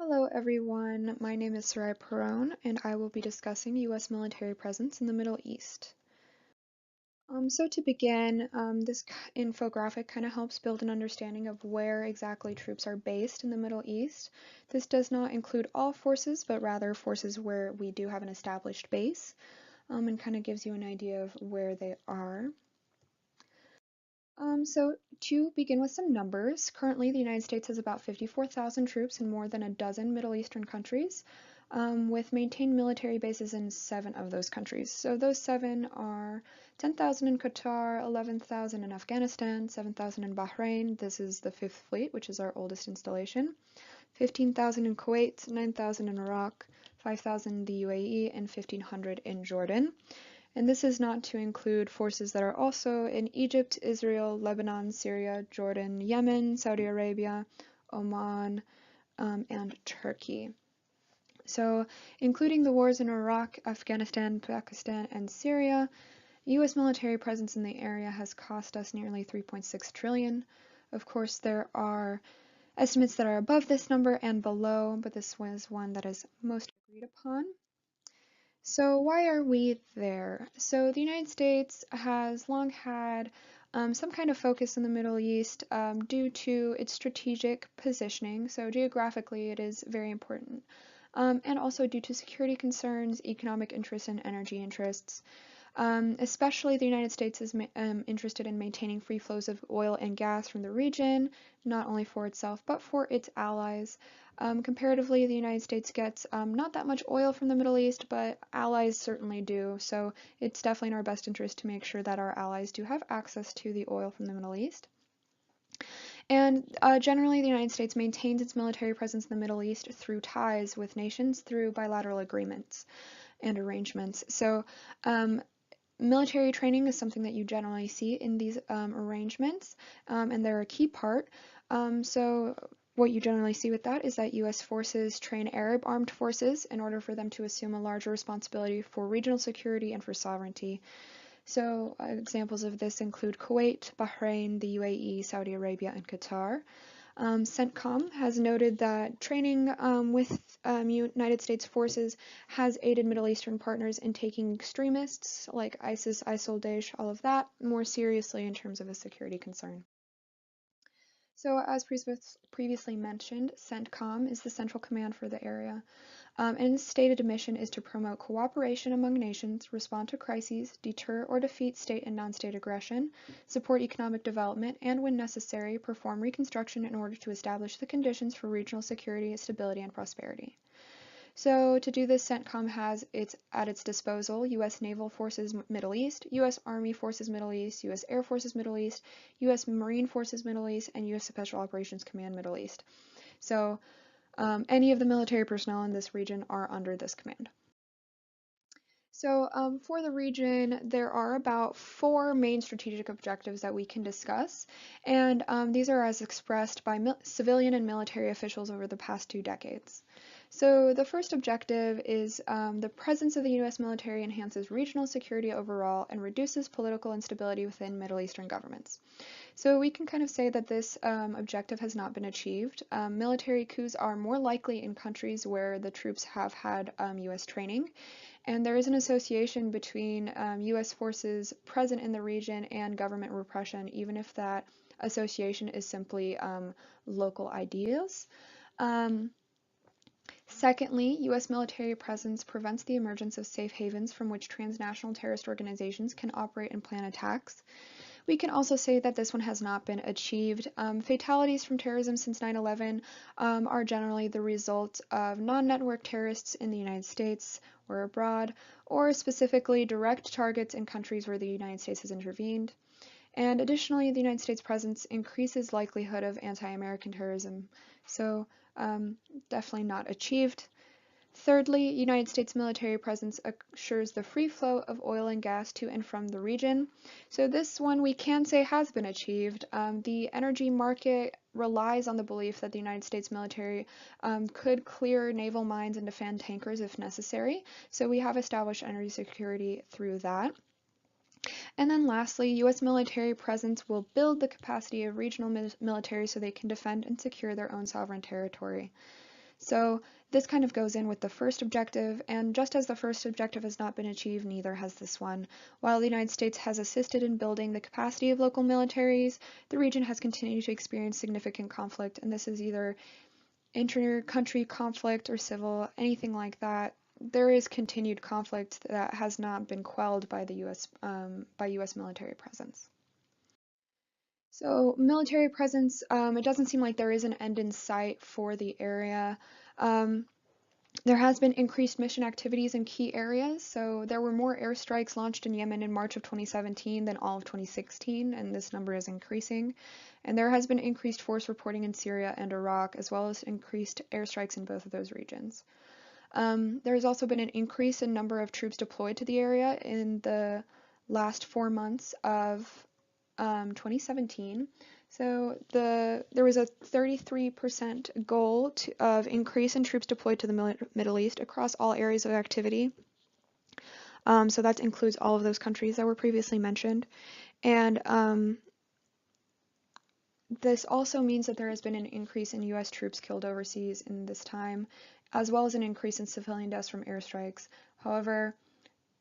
Hello everyone, my name is Sarai Perrone and I will be discussing U.S. military presence in the Middle East. So to begin, this infographic kind of helps build an understanding of where exactly troops are based in the Middle East. This does not include all forces, but rather forces where we do have an established base, and kind of gives you an idea of where they are. So to begin with some numbers, currently the United States has about 54,000 troops in more than a dozen Middle Eastern countries, with maintained military bases in 7 of those countries. So those 7 are 10,000 in Qatar, 11,000 in Afghanistan, 7,000 in Bahrain, this is the 5th Fleet, which is our oldest installation, 15,000 in Kuwait, 9,000 in Iraq, 5,000 in the UAE, and 1,500 in Jordan. And this is not to include forces that are also in Egypt, Israel, Lebanon, Syria, Jordan, Yemen, Saudi Arabia, Oman, and Turkey. So, including the wars in Iraq, Afghanistan, Pakistan, and Syria, U.S. military presence in the area has cost us nearly $3.6 trillion. Of course, there are estimates that are above this number and below, but this was one that is most agreed upon. So why are we there? So the United States has long had some kind of focus in the Middle East due to its strategic positioning. So geographically, it is very important. And also due to security concerns, economic interests, and energy interests. Especially the United States is interested in maintaining free flows of oil and gas from the region, not only for itself, but for its allies. Comparatively, the United States gets not that much oil from the Middle East, but allies certainly do, so it's definitely in our best interest to make sure that our allies do have access to the oil from the Middle East. And generally, the United States maintains its military presence in the Middle East through ties with nations through bilateral agreements and arrangements. So military training is something that you generally see in these arrangements, and they're a key part. So what you generally see with that is that U.S. forces train Arab armed forces in order for them to assume a larger responsibility for regional security and for sovereignty. So examples of this include Kuwait, Bahrain, the UAE, Saudi Arabia, and Qatar. CENTCOM has noted that training with United States forces has aided Middle Eastern partners in taking extremists like ISIS, ISIL, Daesh, all of that more seriously in terms of a security concern. So as previously mentioned, CENTCOM is the central command for the area. And its stated mission is to promote cooperation among nations, respond to crises, deter or defeat state and non-state aggression, support economic development, and when necessary, perform reconstruction in order to establish the conditions for regional security, stability, and prosperity. So to do this, CENTCOM has at its disposal U.S. Naval Forces Middle East, U.S. Army Forces Middle East, U.S. Air Forces Middle East, U.S. Marine Forces Middle East, and U.S. Special Operations Command Middle East. So any of the military personnel in this region are under this command. So for the region, there are about 4 main strategic objectives that we can discuss, and these are as expressed by civilian and military officials over the past 2 decades. So the first objective is the presence of the U.S. military enhances regional security overall and reduces political instability within Middle Eastern governments. So we can kind of say that this objective has not been achieved. Military coups are more likely in countries where the troops have had U.S. training, and there is an association between U.S. forces present in the region and government repression, even if that association is simply local ideas. Secondly, U.S. military presence prevents the emergence of safe havens from which transnational terrorist organizations can operate and plan attacks. We can also say that this one has not been achieved. Fatalities from terrorism since 9/11 are generally the result of non-network terrorists in the United States or abroad, or specifically direct targets in countries where the United States has intervened. And additionally, the United States presence increases likelihood of anti-American terrorism, so definitely not achieved. Thirdly, United States military presence assures the free flow of oil and gas to and from the region. So this one we can say has been achieved. The energy market relies on the belief that the United States military could clear naval mines and defend tankers if necessary. So we have established energy security through that. And then lastly, U.S. military presence will build the capacity of regional military so they can defend and secure their own sovereign territory. So this kind of goes in with the first objective, and just as the first objective has not been achieved, neither has this one. While the United States has assisted in building the capacity of local militaries, the region has continued to experience significant conflict, and this is either inter-country conflict or civil, anything like that. There is continued conflict that has not been quelled by the U.S. military presence. So military presence, it doesn't seem like there is an end in sight for the area. Um, there has been increased mission activities in key areas. So there were more airstrikes launched in Yemen in March of 2017 than all of 2016, and this number is increasing. And there has been increased force reporting in Syria and Iraq, as well as increased airstrikes in both of those regions. There has also been an increase in number of troops deployed to the area in the last 4 months of 2017. So there was a 33% goal of increase in troops deployed to the Middle East across all areas of activity. So that includes all of those countries that were previously mentioned. And this also means that there has been an increase in U.S. troops killed overseas in this time, as well as an increase in civilian deaths from airstrikes. However,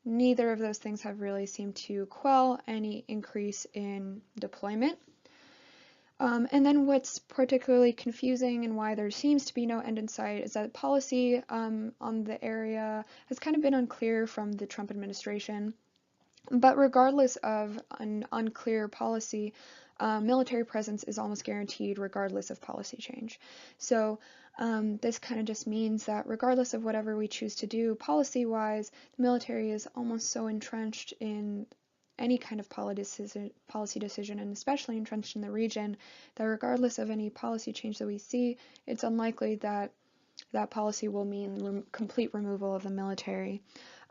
neither of those things have really seemed to quell any increase in deployment. And then what's particularly confusing and why there seems to be no end in sight is that policy on the area has kind of been unclear from the Trump administration. But regardless of an unclear policy, military presence is almost guaranteed regardless of policy change. So this kind of just means that regardless of whatever we choose to do policy-wise, the military is almost so entrenched in any kind of policy decision, and especially entrenched in the region, that regardless of any policy change that we see, it's unlikely that that policy will mean complete removal of the military.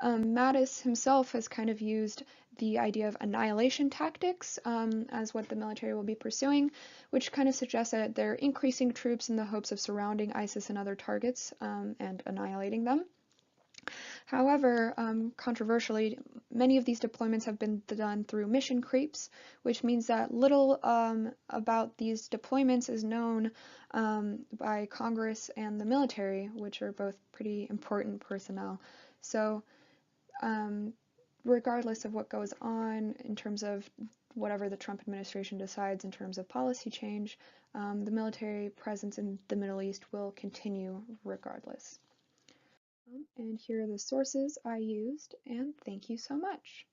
Mattis himself has kind of used the idea of annihilation tactics as what the military will be pursuing, which kind of suggests that they're increasing troops in the hopes of surrounding ISIS and other targets and annihilating them. However, controversially, many of these deployments have been done through mission creeps, which means that little about these deployments is known by Congress and the military, which are both pretty important personnel. So regardless of what goes on in terms of whatever the Trump administration decides in terms of policy change, the military presence in the Middle East will continue regardless. And here are the sources I used, and thank you so much.